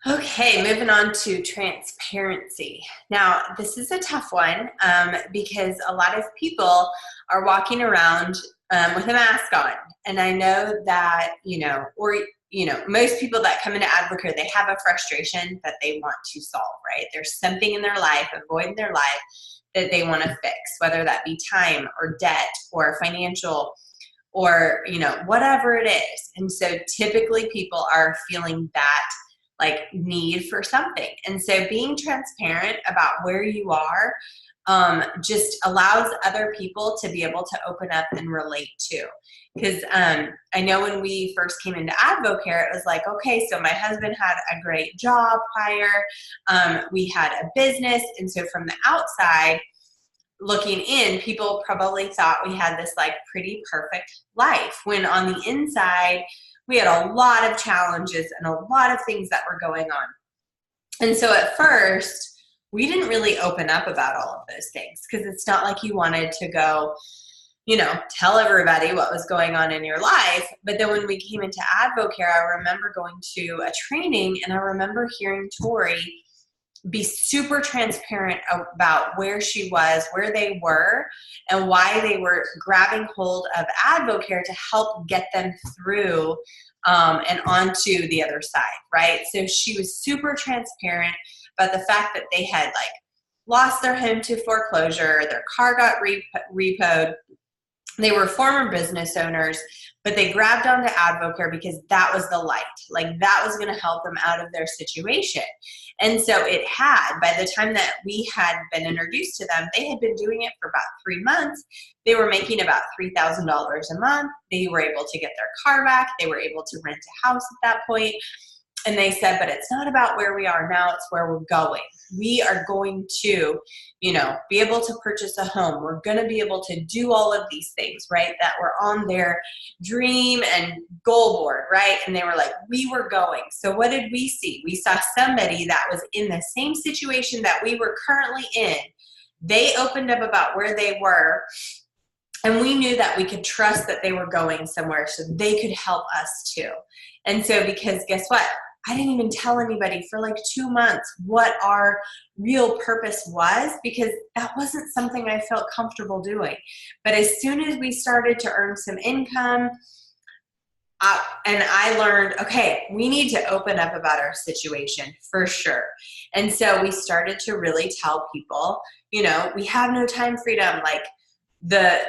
Okay, moving on to transparency. Now, this is a tough one because a lot of people are walking around with a mask on. And I know that, most people that come into Advocare, they have a frustration that they want to solve, right? There's something in their life, a void in their life that they want to fix, whether that be time or debt or financial or, whatever it is. And so typically people are feeling that like need for something. And so being transparent about where you are just allows other people to be able to open up and relate to. Because I know when we first came into Advocare, it was like, okay, so my husband had a great job prior. We had a business. And so from the outside, looking in, people probably thought we had this like pretty perfect life, when on the inside, we had a lot of challenges and a lot of things that were going on. And so at first, we didn't really open up about all of those things because it's not like you wanted to go, tell everybody what was going on in your life. But then when we came into Advocare, I remember going to a training and I remember hearing Tori be super transparent about where she was, where they were, and why they were grabbing hold of Advocare to help get them through and onto the other side, right? So she was super transparent about the fact that they had like lost their home to foreclosure, their car got repoed. They were former business owners, but they grabbed onto Advocare because that was the light. Like that was going to help them out of their situation. And so it had, by the time that we had been introduced to them, they had been doing it for about 3 months. They were making about $3,000 a month. They were able to get their car back. They were able to rent a house at that point. And they said, but it's not about where we are now, it's where we're going. We are going to, be able to purchase a home. We're going to be able to do all of these things, right? That were on their dream and goal board, right? And they were like, we were going. So what did we see? We saw somebody that was in the same situation that we were currently in. They opened up about where they were. And we knew that we could trust that they were going somewhere so they could help us too. And so because guess what? I didn't even tell anybody for like 2 months what our real purpose was because that wasn't something I felt comfortable doing. But as soon as we started to earn some income, and I learned, okay, we need to open up about our situation for sure. And so we started to really tell people, we have no time freedom. Like the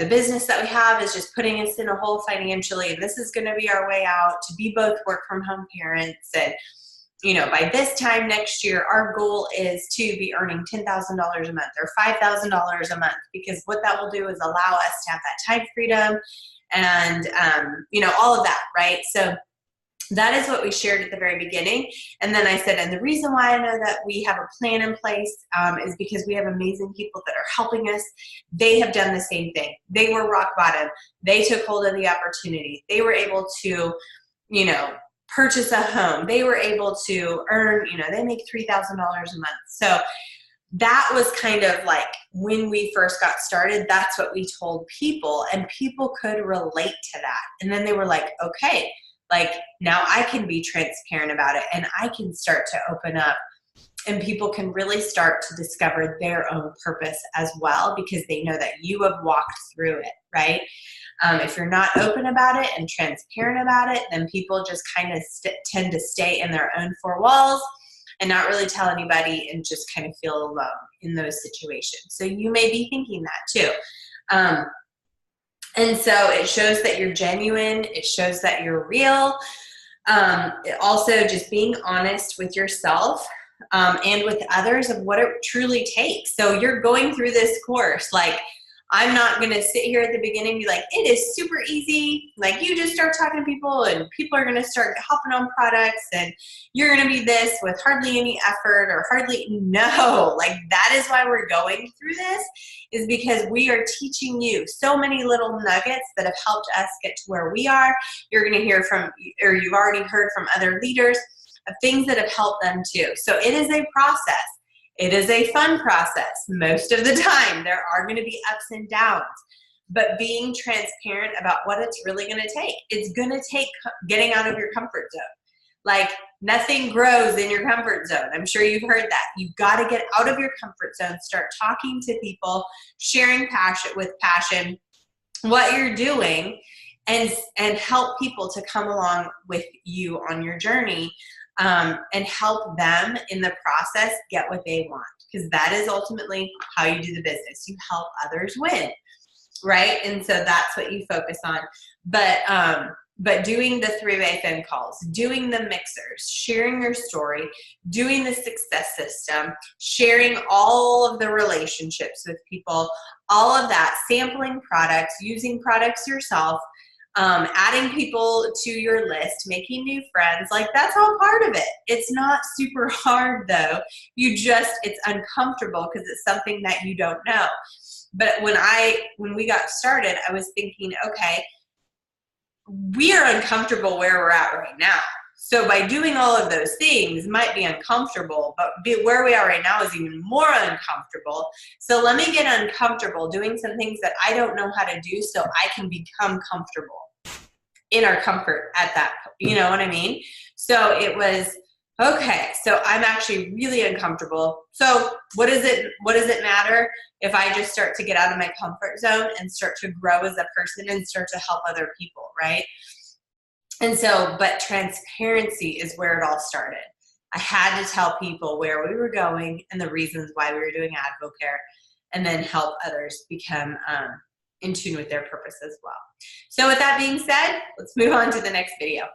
business that we have is just putting us in a hole financially. This is going to be our way out to be both work from home parents. And, by this time next year, our goal is to be earning $10,000 a month or $5,000 a month, because what that will do is allow us to have that time freedom and, all of that, right? So that is what we shared at the very beginning. And then I said, and the reason why I know that we have a plan in place is because we have amazing people that are helping us. They have done the same thing. They were rock bottom. They took hold of the opportunity. They were able to, purchase a home. They were able to earn, they make $3,000 a month. So that was kind of like when we first got started, that's what we told people, and people could relate to that. And then they were like, okay, like now I can be transparent about it and I can start to open up, and people can really start to discover their own purpose as well because they know that you have walked through it, right? If you're not open about it and transparent about it, then people just kind of tend to stay in their own four walls and not really tell anybody and just kind of feel alone in those situations. So you may be thinking that too. And so it shows that you're genuine. It shows that you're real. Also just being honest with yourself and with others of what it truly takes. So you're going through this course. Like, I'm not going to sit here at the beginning and be like, it is super easy. Like, you just start talking to people and people are going to start hopping on products and you're going to be this with hardly any effort or no. Like, that is why we're going through this, is because we are teaching you so many little nuggets that have helped us get to where we are. You're going to hear from, or you've already heard from other leaders of things that have helped them too. So it is a process. It is a fun process. Most of the time, there are going to be ups and downs, but being transparent about what it's really going to take. It's going to take getting out of your comfort zone. Like, nothing grows in your comfort zone. I'm sure you've heard that. You've got to get out of your comfort zone, start talking to people, sharing passion what you're doing, and help people to come along with you on your journey, and help them in the process get what they want, because that is ultimately how you do the business. You help others win, right? And so that's what you focus on. But doing the three-way phone calls, doing the mixers, sharing your story, doing the success system, sharing all of the relationships with people, all of that, sampling products, using products yourself, adding people to your list, making new friends, like that's all part of it. It's not super hard though. It's uncomfortable because it's something that you don't know. But when we got started, I was thinking, okay, we are uncomfortable where we're at right now. So by doing all of those things might be uncomfortable, but where we are right now is even more uncomfortable. So let me get uncomfortable doing some things that I don't know how to do so I can become comfortable in our comfort at that point. You know what I mean? So it was, okay, so I'm actually really uncomfortable. So what does it matter if I just start to get out of my comfort zone and start to grow as a person and start to help other people, right? And so, but transparency is where it all started. I had to tell people where we were going and the reasons why we were doing AdvoCare, and then help others become in tune with their purpose as well. So with that being said, let's move on to the next video.